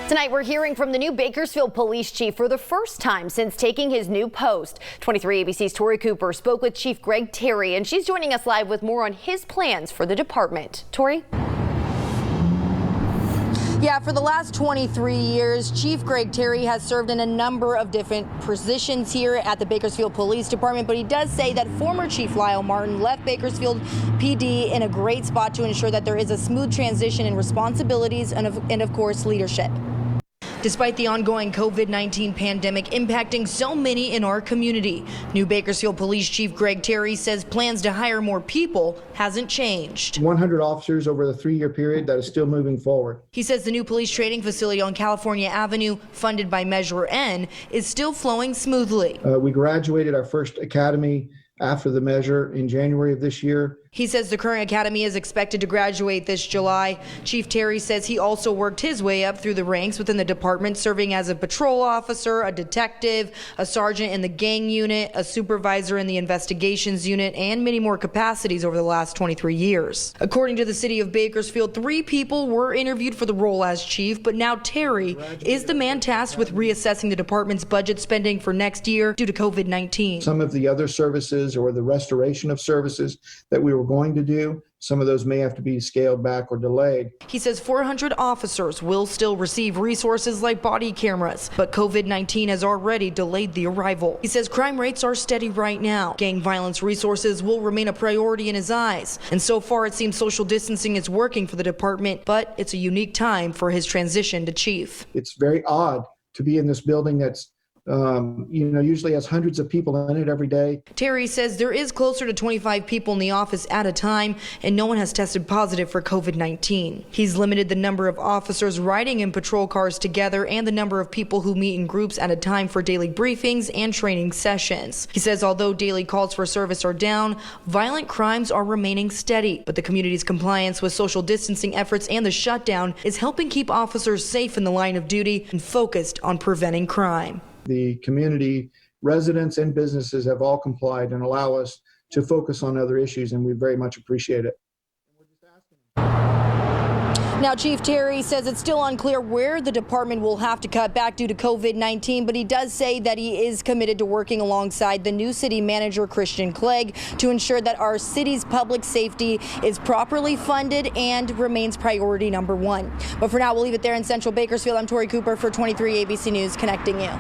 Tonight, we're hearing from the new Bakersfield police chief for the first time since taking his new post. 23 ABC's Tori Cooper spoke with Chief Greg Terry, and she's joining us live with more on his plans for the department. Tori? Yeah, for the last 23 years, Chief Greg Terry has served in a number of different positions here at the Bakersfield Police Department, but he does say that former Chief Lyle Martin left Bakersfield PD in a great spot to ensure that there is a smooth transition in responsibilities and of course, leadership. Despite the ongoing COVID-19 pandemic impacting so many in our community, new Bakersfield Police Chief Greg Terry says plans to hire more people hasn't changed. 100 officers over the 3-year period that is still moving forward. He says the new police training facility on California Avenue, funded by Measure N, is still flowing smoothly. We graduated our first academy after the measure in January of this year. He says the current academy is expected to graduate this July. Chief Terry says he also worked his way up through the ranks within the department, serving as a patrol officer, a detective, a sergeant in the gang unit, a supervisor in the investigations unit, and many more capacities over the last 23 years. According to the city of Bakersfield, 3 people were interviewed for the role as chief, but now Terry is the man tasked with reassessing the department's budget spending for next year due to COVID-19. Some of the other services or the restoration of services that we were going to do, some of those may have to be scaled back or delayed. He says 400 officers will still receive resources like body cameras, but COVID-19 has already delayed the arrival. He says crime rates are steady right now. Gang violence resources will remain a priority in his eyes. And so far, it seems social distancing is working for the department, but it's a unique time for his transition to chief. It's very odd to be in this building that's usually has hundreds of people in it every day. Terry says there is closer to 25 people in the office at a time, and no one has tested positive for COVID-19. He's limited the number of officers riding in patrol cars together and the number of people who meet in groups at a time for daily briefings and training sessions. He says although daily calls for service are down, violent crimes are remaining steady, but the community's compliance with social distancing efforts and the shutdown is helping keep officers safe in the line of duty and focused on preventing crime. The community, residents and businesses have all complied and allow us to focus on other issues, and we very much appreciate it. Now, Chief Terry says it's still unclear where the department will have to cut back due to COVID-19, but he does say that he is committed to working alongside the new city manager, Christian Clegg, to ensure that our city's public safety is properly funded and remains priority number 1. But for now, we'll leave it there in Central Bakersfield. I'm Tori Cooper for 23 ABC News, connecting you.